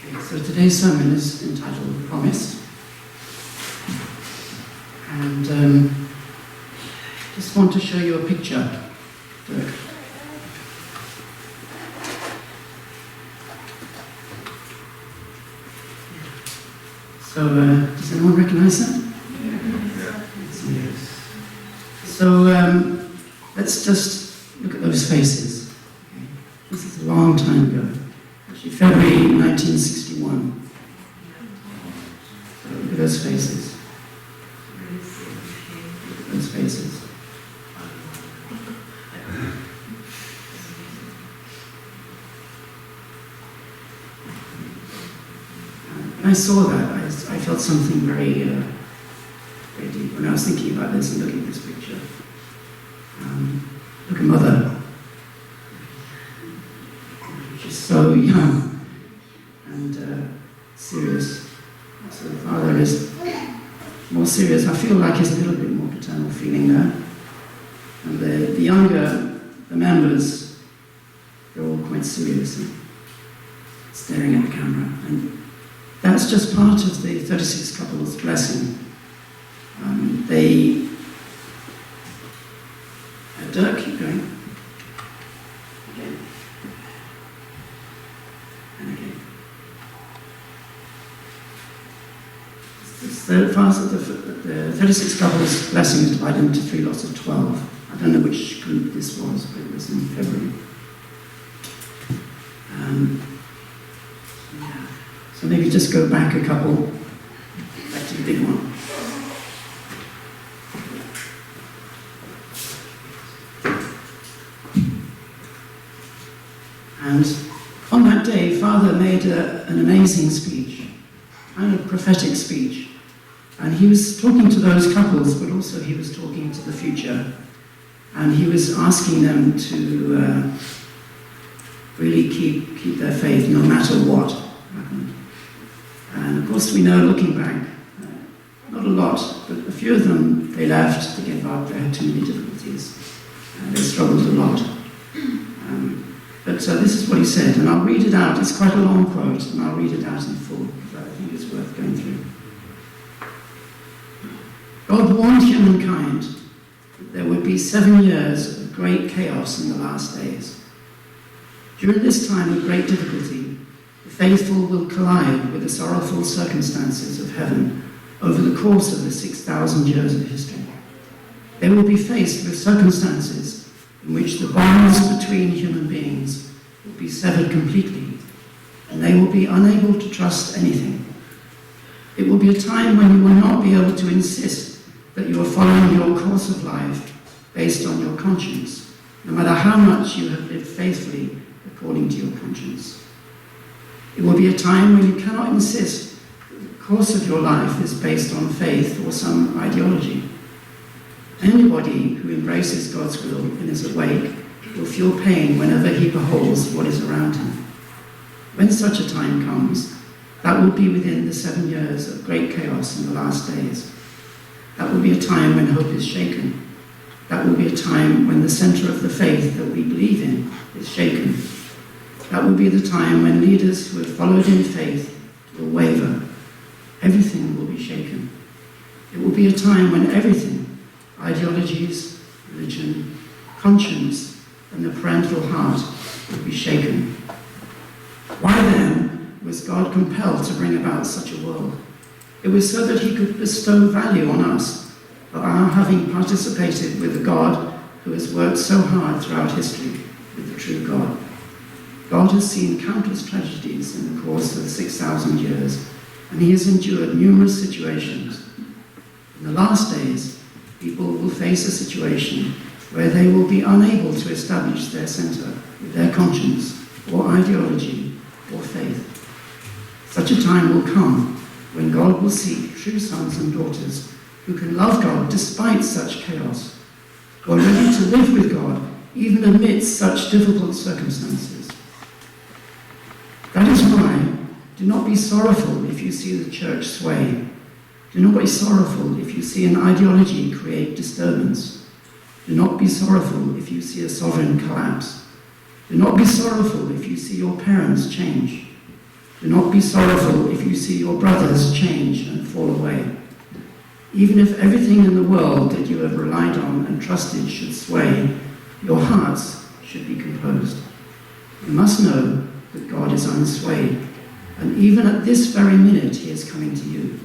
Okay, so today's sermon is entitled Promise. And just want to show you a picture. Dirk. So, does anyone recognize that? Yes. So, let's just look at those faces. Okay. This is a long time ago. Actually, February 1961. So look at those faces. Look at those faces. When I saw that, I felt something very deep when I was thinking about this and looking at this picture. Look at Mother. She's so young and serious. So the Father is more serious. I feel like there's a little bit more paternal feeling there. And the younger, the members, they're all quite serious and staring at the camera. And that's just part of the 36 couples blessing. Dirk, keep going. Again. And again. The 36 couples blessing is divided into 3 lots of 12. I don't know which group this was, but it was in February. So maybe just go back a couple, back to the big one. And on that day, Father made an amazing speech, kind of prophetic speech. And he was talking to those couples, but also he was talking to the future. And he was asking them to really keep their faith no matter what happened. And of course we know, looking back, not a lot, but a few of them, they left, they gave up, they had too many difficulties, and they struggled a lot. But this is what he said, and I'll read it out. It's quite a long quote, and I'll read it out in full, because I think it's worth going through. God warned humankind that there would be 7 years of great chaos in the last days. During this time of great difficulty, the faithful will collide with the sorrowful circumstances of heaven over the course of the 6,000 years of history. They will be faced with circumstances in which the bonds between human beings will be severed completely, and they will be unable to trust anything. It will be a time when you will not be able to insist that you are following your course of life based on your conscience, no matter how much you have lived faithfully according to your conscience. It will be a time when you cannot insist that the course of your life is based on faith or some ideology. Anybody who embraces God's will and is awake will feel pain whenever he beholds what is around him. When such a time comes, that will be within the 7 years of great chaos in the last days. That will be a time when hope is shaken. That will be a time when the center of the faith that we believe in is shaken. That will be the time when leaders who have followed in faith will waver. Everything will be shaken. It will be a time when everything, ideologies, religion, conscience, and the parental heart will be shaken. Why then was God compelled to bring about such a world? It was so that he could bestow value on us for our having participated with the God who has worked so hard throughout history with the true God. God has seen countless tragedies in the course of the 6,000 years, and he has endured numerous situations. In the last days, people will face a situation where they will be unable to establish their center with their conscience or ideology or faith. Such a time will come when God will seek true sons and daughters who can love God despite such chaos, who are ready to live with God even amidst such difficult circumstances. That is why, do not be sorrowful if you see the church sway. Do not be sorrowful if you see an ideology create disturbance. Do not be sorrowful if you see a sovereign collapse. Do not be sorrowful if you see your parents change. Do not be sorrowful if you see your brothers change and fall away. Even if everything in the world that you have relied on and trusted should sway, your hearts should be composed. You must know that God is unswayed, and even at this very minute he is coming to you.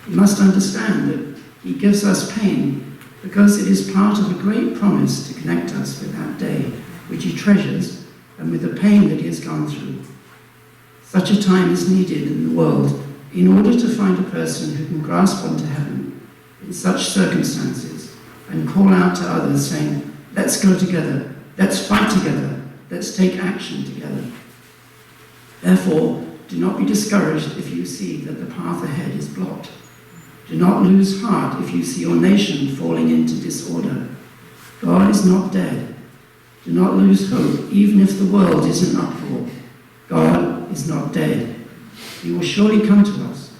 You must understand that he gives us pain because it is part of a great promise to connect us with that day which he treasures and with the pain that he has gone through. Such a time is needed in the world in order to find a person who can grasp onto heaven in such circumstances and call out to others saying, let's go together, let's fight together, let's take action together. Therefore, do not be discouraged if you see that the path ahead is blocked. Do not lose heart if you see your nation falling into disorder. God is not dead. Do not lose hope even if the world is in uproar. God is not dead. He will surely come to us.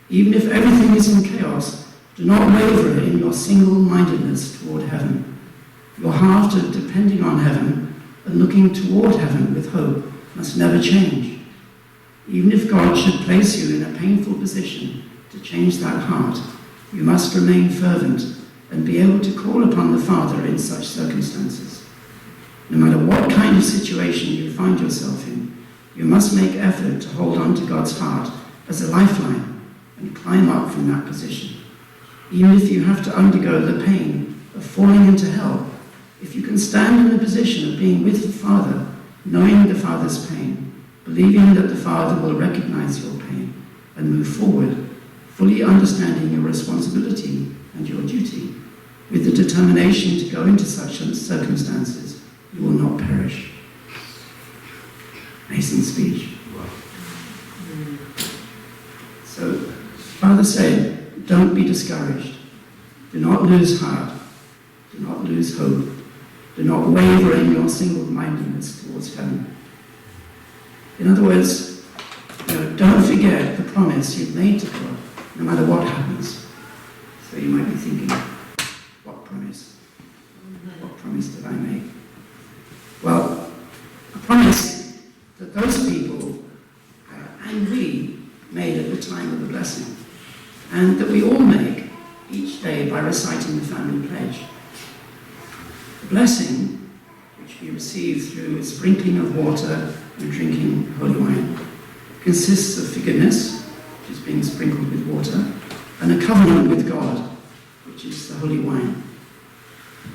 Even if everything is in chaos, do not waver in your single-mindedness toward heaven. Your heart of depending on heaven and looking toward heaven with hope must never change. Even if God should place you in a painful position to change that heart, you must remain fervent and be able to call upon the Father in such circumstances. No matter what kind of situation you find yourself in, you must make effort to hold on to God's heart as a lifeline and climb up from that position. Even if you have to undergo the pain of falling into hell, if you can stand in the position of being with the Father, knowing the Father's pain, believing that the Father will recognize your pain and move forward, fully understanding your responsibility and your duty, with the determination to go into such circumstances, you will not perish. Amazing speech. So, Father said, don't be discouraged. Do not lose heart. Do not lose hope. Do not waver in your single-mindedness towards heaven. In other words, don't forget the promise you've made to God, no matter what happens. So you might be thinking, what promise? What promise did I make? Well, a promise that those people and we made at the time of the blessing, and that we all make each day by reciting the family pledge. The blessing, which we receive through a sprinkling of water and drinking holy wine, consists of forgiveness, which is being sprinkled with water, and a covenant with God, which is the holy wine.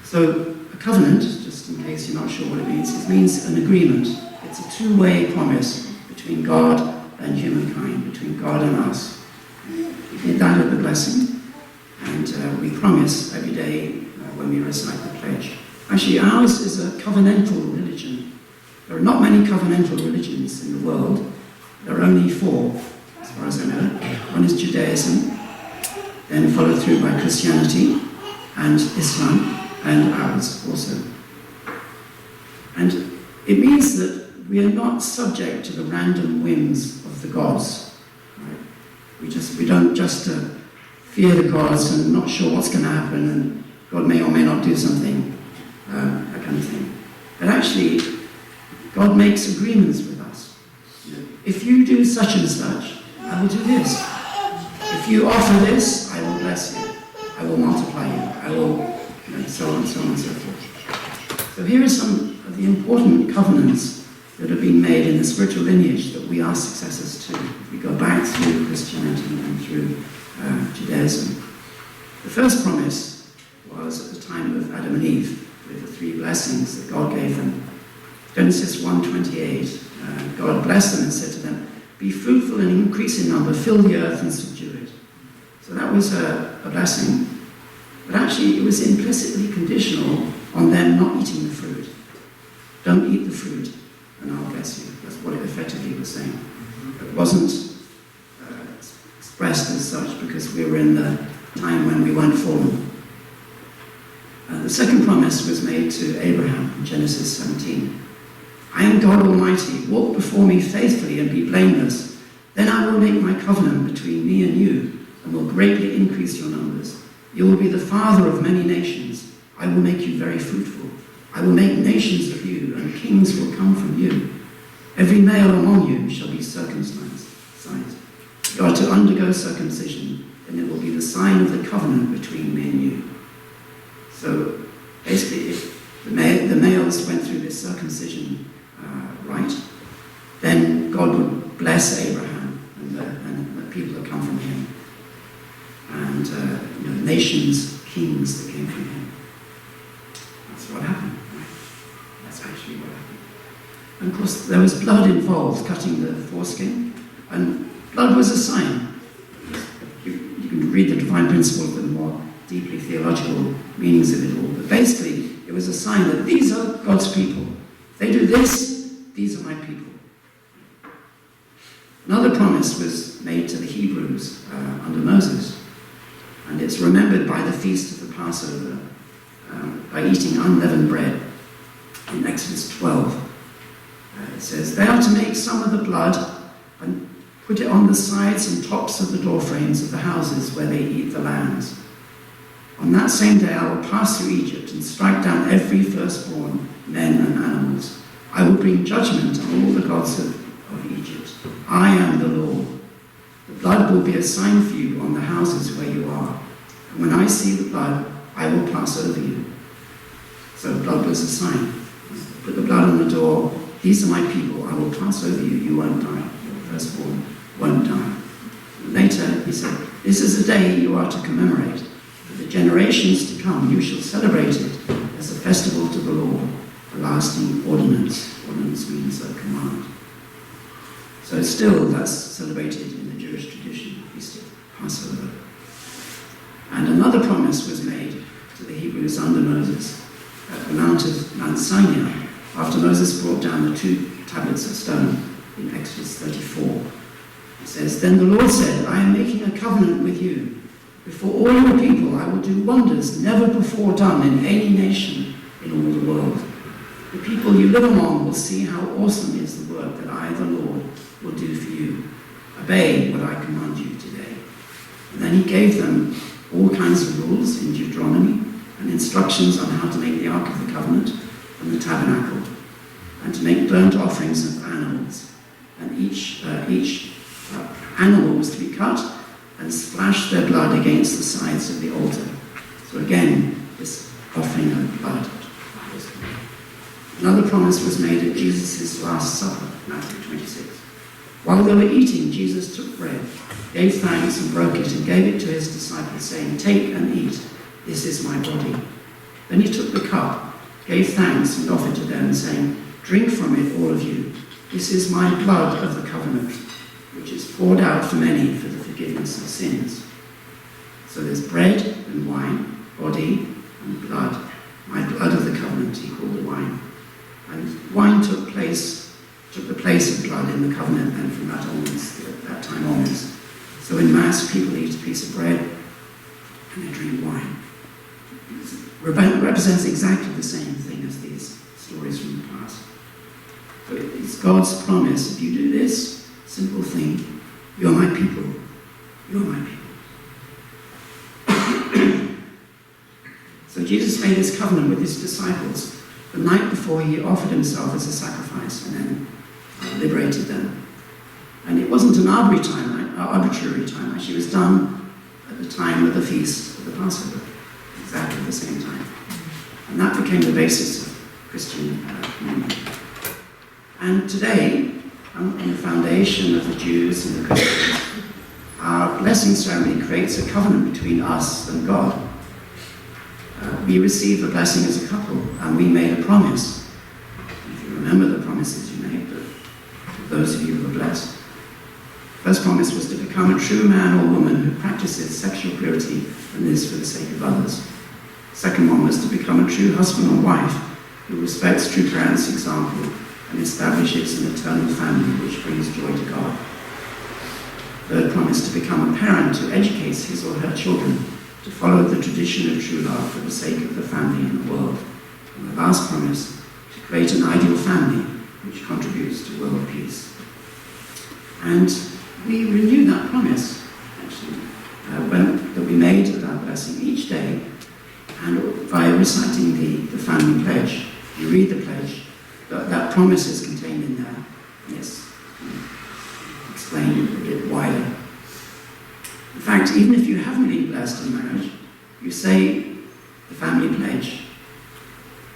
So a covenant, just in case you're not sure what it means an agreement. It's a two-way promise between God and humankind, between God and us. We did that at the blessing, and we promise every day when we recite the pledge. Actually, ours is a covenantal religion. There are not many covenantal religions in the world. There are only 4, as far as I know. One is Judaism, then followed through by Christianity and Islam, and ours also. And it means that we are not subject to the random whims of the gods. Right? We don't just fear the gods and not sure what's going to happen, and God may or may not do something, that kind of thing. But actually, God makes agreements with us. If you do such and such, I will do this. If you offer this, I will bless you. I will multiply you. I will, so on and so forth. So here are some of the important covenants that have been made in the spiritual lineage that we are successors to. If we go back through Christianity and through Judaism. The first promise was at the time of Adam and Eve, with the 3 blessings that God gave them. Genesis 1:28, God blessed them and said to them, be fruitful and increase in number, fill the earth and subdue it. So that was a blessing. But actually it was implicitly conditional on them not eating the fruit. Don't eat the fruit and I'll bless you. That's what it effectively was saying. It wasn't expressed as such because we were in the time when we weren't fallen. The second promise was made to Abraham in Genesis 17. I am God Almighty, walk before me faithfully and be blameless. Then I will make my covenant between me and you and will greatly increase your numbers. You will be the father of many nations. I will make you very fruitful. I will make nations of you and kings will come from you. Every male among you shall be circumcised. You are to undergo circumcision, and it will be the sign of the covenant between me and you. So basically, if the males went through this circumcision rite, then God would bless Abraham and the people that come from him, and nations, kings that came from him. That's what happened, right? That's actually what happened. And of course, there was blood involved, cutting the foreskin, and blood was a sign. You can read the divine principle, the more deeply theological meanings of it all, but basically, it was a sign that these are God's people. If they do this, these are my people. Another promise was made to the Hebrews under Moses, and it's remembered by the feast of the Passover by eating unleavened bread in Exodus 12. It says, they are to make some of the blood and put it on the sides and tops of the door frames of the houses where they eat the lambs. On that same day I will pass through Egypt and strike down every firstborn, men and animals. I will bring judgment on all the gods of Egypt. I am the Lord. The blood will be a sign for you on the houses where you are. And when I see the blood, I will pass over you. So blood was a sign. Put the blood on the door. These are my people. I will pass over you. You won't die. Your firstborn won't die. Later, he said, this is a day you are to commemorate. For the generations to come, you shall celebrate it as a festival to the Lord, a lasting ordinance. Ordinance means a command. So still, that's celebrated in the Jewish tradition, the Feast of Passover. And another promise was made to the Hebrews under Moses at the Mount Sinai, after Moses brought down the 2 tablets of stone in Exodus 34. It says, then the Lord said, I am making a covenant with you. Before all your people I will do wonders never before done in any nation in all the world. The people you live among will see how awesome is the work that I, the Lord, will do for you. Obey what I command you today. And then he gave them all kinds of rules in Deuteronomy and instructions on how to make the Ark of the Covenant and the tabernacle, and to make burnt offerings of animals. And each animal was to be cut and splash their blood against the sides of the altar. So again, this offering of blood. Another promise was made at Jesus' Last Supper, Matthew 26. While they were eating, Jesus took bread, gave thanks and broke it, and gave it to his disciples, saying, take and eat, this is my body. Then he took the cup, gave thanks and offered to them, saying, drink from it, all of you. This is my blood of the covenant, which is poured out for many for the forgiveness of sins. So there's bread and wine, body and blood. My blood of the covenant, he called the wine. And wine took the place of blood in the covenant, and from that time onwards. So in Mass, people eat a piece of bread and they drink wine. It represents exactly the same thing as these stories from the past. So it's God's promise. If you do this simple thing, you're my people. You're my people. So Jesus made his covenant with his disciples the night before he offered himself as a sacrifice and then liberated them. And it wasn't an arbitrary time. Actually, it was done at the time of the feast of the Passover, exactly the same time. And that became the basis of Christian communion. And today, on the foundation of the Jews and the Christians, our blessing ceremony creates a covenant between us and God. We receive the blessing as a couple, and we made a promise. If you remember the promises you made, but those of you who are blessed. First promise was to become a true man or woman who practices sexual purity and lives for the sake of others. Second one was to become a true husband or wife who respects true parents' example and establishes an eternal family which brings joy to God. Third promise to become a parent who educates his or her children to follow the tradition of true love for the sake of the family and the world. And the last promise, to create an ideal family which contributes to world peace. And we renew that promise, actually, that we made at our blessing each day, and by reciting the family pledge. You read the pledge, that promise is contained in there. Yes, explain a bit wider. In fact, even if you haven't been blessed in marriage, you say the family pledge.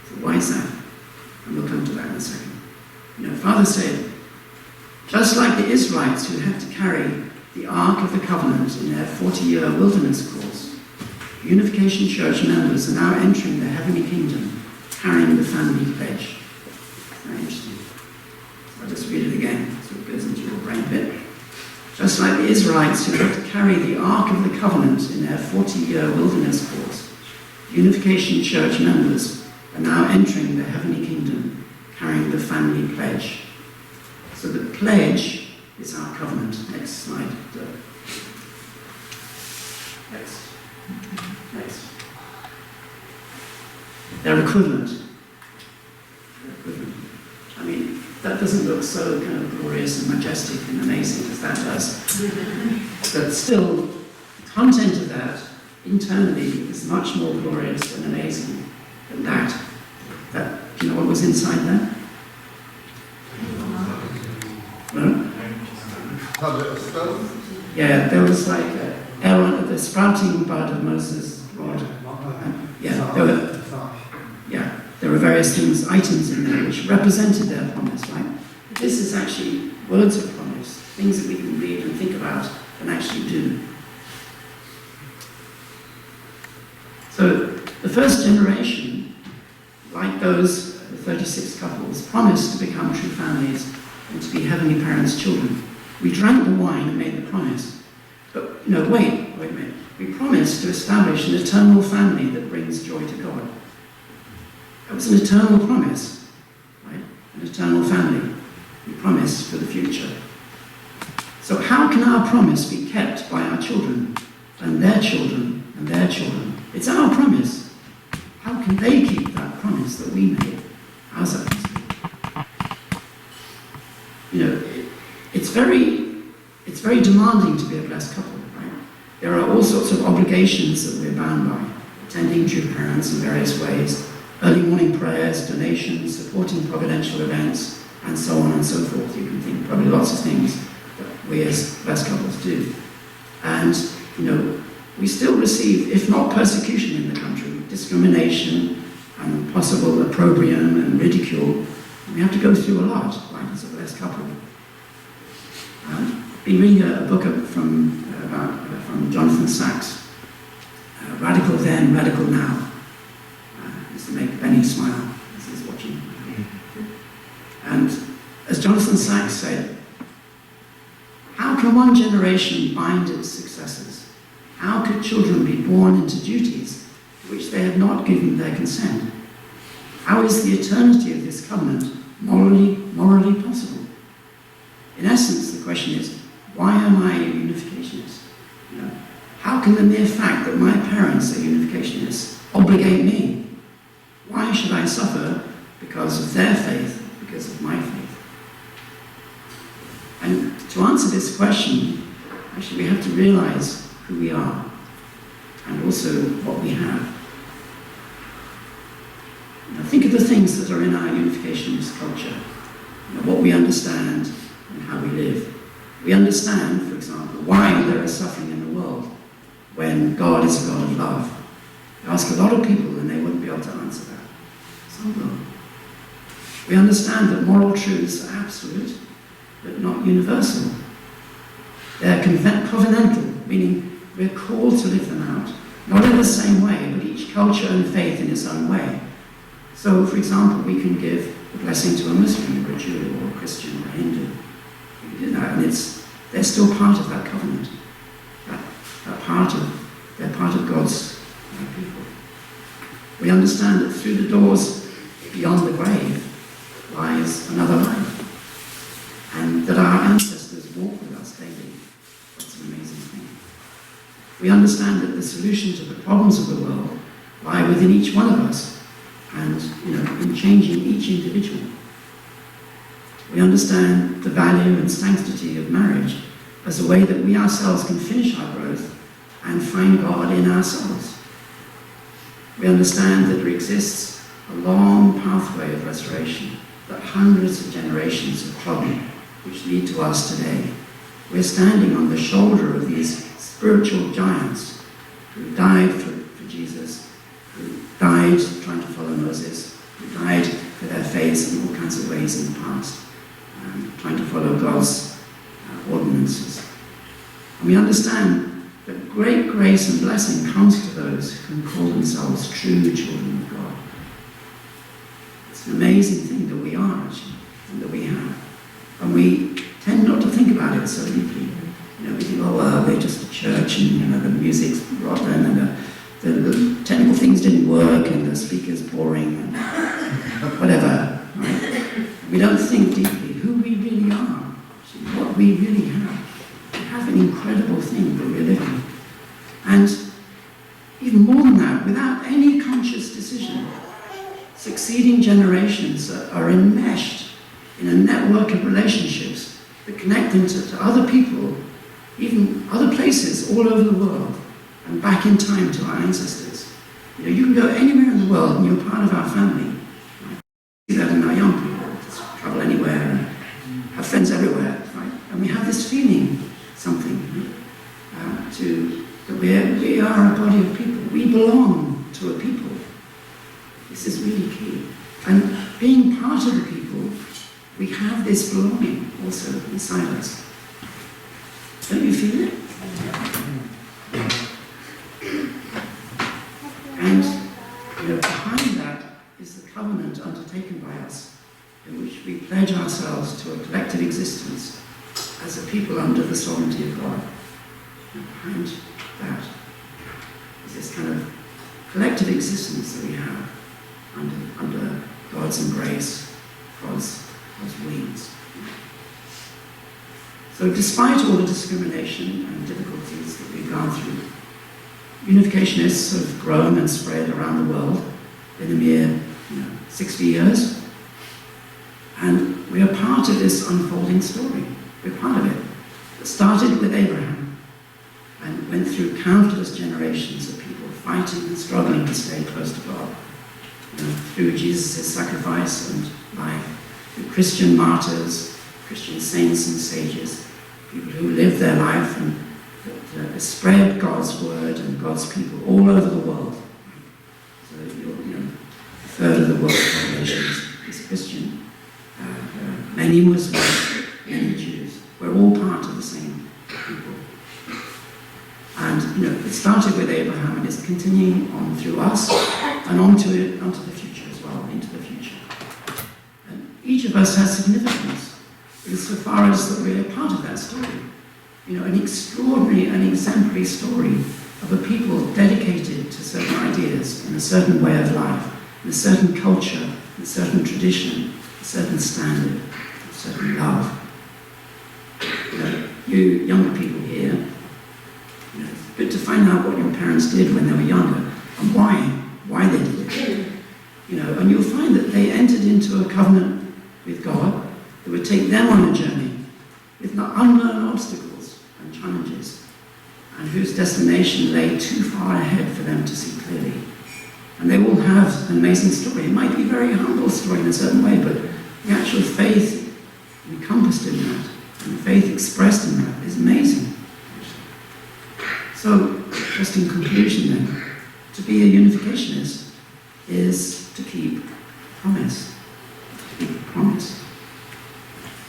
So why is that? And we'll come to that in a second. You know, Father said, just like the Israelites who had to carry the Ark of the Covenant in their 40-year wilderness course, Unification Church members are now entering the heavenly kingdom carrying the family pledge. Very interesting. So I'll just read it again so it goes into your brain a bit. Just like the Israelites who had to carry the Ark of the Covenant in their 40-year wilderness course, Unification Church members are now entering the heavenly kingdom carrying the family pledge. So the pledge is our covenant. Next slide, Dirk. Next. They're equivalent. I mean, that doesn't look so kind of glorious and majestic and amazing as that does. But still, the content of that internally is much more glorious and amazing than that. Do you know what was inside there? No? Yeah, there was like Aaron, the sprouting bud of Moses' rod. There were various things, items in there which represented their promise, right? But this is actually words of promise, things that we can read and think about and actually do. So the first generation, like those 36 couples, promised to become true families and to be heavenly parents' children. We drank the wine and made the promise. But, wait a minute. We promised to establish an eternal family that brings joy to God. That was an eternal promise, right? An eternal family. We promised for the future. So how can our promise be kept by our children and their children and their children? It's our promise. How can they keep that promise that we made? How's that possible? It's very demanding to be a blessed couple, right? There are all sorts of obligations that we're bound by. Attending true parents in various ways, early morning prayers, donations, supporting providential events, and so on and so forth. You can think probably lots of things that we as blessed couples do. And, we still receive, if not persecution in the country, discrimination and possible opprobrium and ridicule. We have to go through a lot, right, as a blessed couple. Been reading a book from Jonathan Sachs, Radical Then, Radical Now. Just to make Benny smile as he's watching. And as Jonathan Sachs said, how can one generation bind its successors? How could children be born into duties to which they have not given their consent? How is the eternity of this covenant morally possible? In essence, the question is, why am I a unificationist? How can the mere fact that my parents are unificationists obligate me? Why should I suffer because of their faith, because of my faith? And to answer this question, actually we have to realize who we are and also what we have. Think of the things that are in our unificationist culture, what we understand and how we live. We understand, for example, why there is suffering in the world when God is a God of love. You ask a lot of people and they wouldn't be able to answer that. Some will. We understand that moral truths are absolute, but not universal. They're covenantal, meaning we're called to live them out, not in the same way, but each culture and faith in its own way. So, for example, we can give a blessing to a Muslim or a Jew or a Christian or a Hindu. We do that, and they're still part of that covenant. They're part of God's people. We understand that through the doors beyond the grave lies another life, and that our ancestors walk with us daily. That's an amazing thing. We understand that the solution to the problems of the world lie within each one of us, and in changing each individual. We understand the value and sanctity of marriage as a way that we ourselves can finish our growth and find God in ourselves. We understand that there exists a long pathway of restoration that hundreds of generations have trodden which lead to us today. We're standing on the shoulder of these spiritual giants who died for Jesus, who died trying to follow Moses, who died for their faiths in all kinds of ways in the past, trying to follow God's ordinances. And we understand that great grace and blessing comes to those who can call themselves true children of God. It's an amazing thing that we are, actually, and that we have. And we tend not to think about it so deeply. You know, we think, oh, well, they're just a church, and you know, the music's rotten, and the technical things didn't work, and the speaker's boring, and whatever. Right? We don't think deeply who we really are, actually, what we really have. We have an incredible thing that we're living. And even more than that, without any conscious decision, succeeding generations are enmeshed in a network of relationships that connect them to other people, even other places all over the world, and back in time to our ancestors. You know, you can go anywhere in the world and you're part of our family. Right? See that in our young people, just travel anywhere and have friends everywhere, right? And we have this feeling, something, that we are a body of people. We belong to a people. This is really key. And being part of the people, we have this belonging also inside us. Don't you feel it? And behind that is the covenant undertaken by us, in which we pledge ourselves to a collective existence as a people under the sovereignty of God. And behind that is this kind of collective existence that we have under God's embrace, God's wings. So despite all the discrimination and difficulties that we've gone through, unificationists have grown and spread around the world in a mere 60 years. And we are part of this unfolding story. We're part of it. It started with Abraham and went through countless generations of people fighting and struggling to stay close to God. Through Jesus' sacrifice and life, through Christian martyrs, Christian saints and sages, people who lived their life and spread God's word and God's people all over the world. So a third of the world's population is Christian. Many Muslims, many Jews. We're all part of the same people. And it started with Abraham and it's continuing on through us and onto the future as well, into the future. And each of us has significance insofar as that we're part of that story. An extraordinary and exemplary story of a people dedicated to certain ideas and a certain way of life, and a certain culture, a certain tradition, a certain standard, a certain love. You younger people here, it's good to find out what your parents did when they were younger and why they did it. And you'll find that they entered into a covenant with God that would take them on a journey with unknown obstacles and challenges, and whose destination lay too far ahead for them to see clearly. And they all have an amazing story. It might be a very humble story in a certain way, but the actual faith encompassed in that, and the faith expressed in that, is amazing. So, just in conclusion then, to be a unificationist is to keep promise. To keep promise.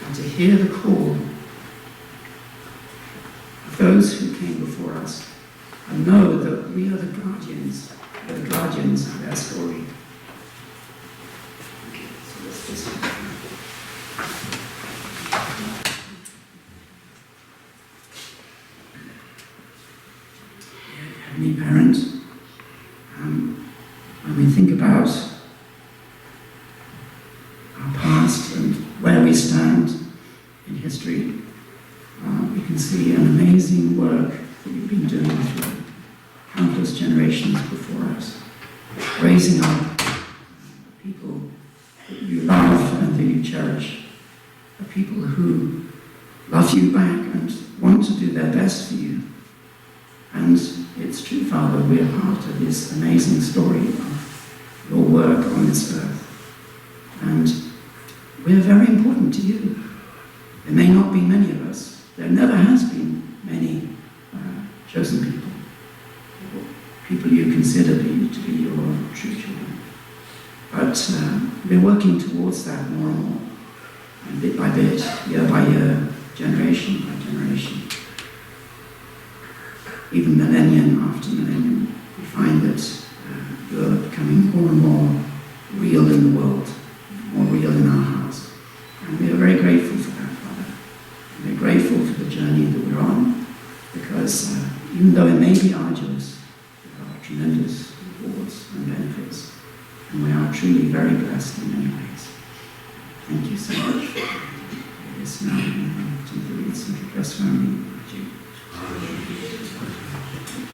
And to hear the call of those who came before us and know that we are the guardians of their story. Okay, so let's just... Heavenly Parent, when we think about our past and where we stand in history, we can see an amazing work that you've been doing through countless generations before us, raising up people that you love and that you cherish, a people who love you back and want to do their best for you. And it's true, Father, we are part of this amazing story of your work on this earth. And we're very important to you. There may not be many of us. There never has been many chosen people. People you consider to be your true children. But we're working towards that more and more. And bit by bit, year by year, generation by generation. Even millennium after millennium, we find that you're becoming more and more real in the world, more real in our hearts. And we are very grateful for that, Father. And we're grateful for the journey that we're on, because even though it may be arduous, there are tremendous rewards and benefits. And we are truly very blessed in many ways. Thank you so much for this now, and to the Leeds and Trust family.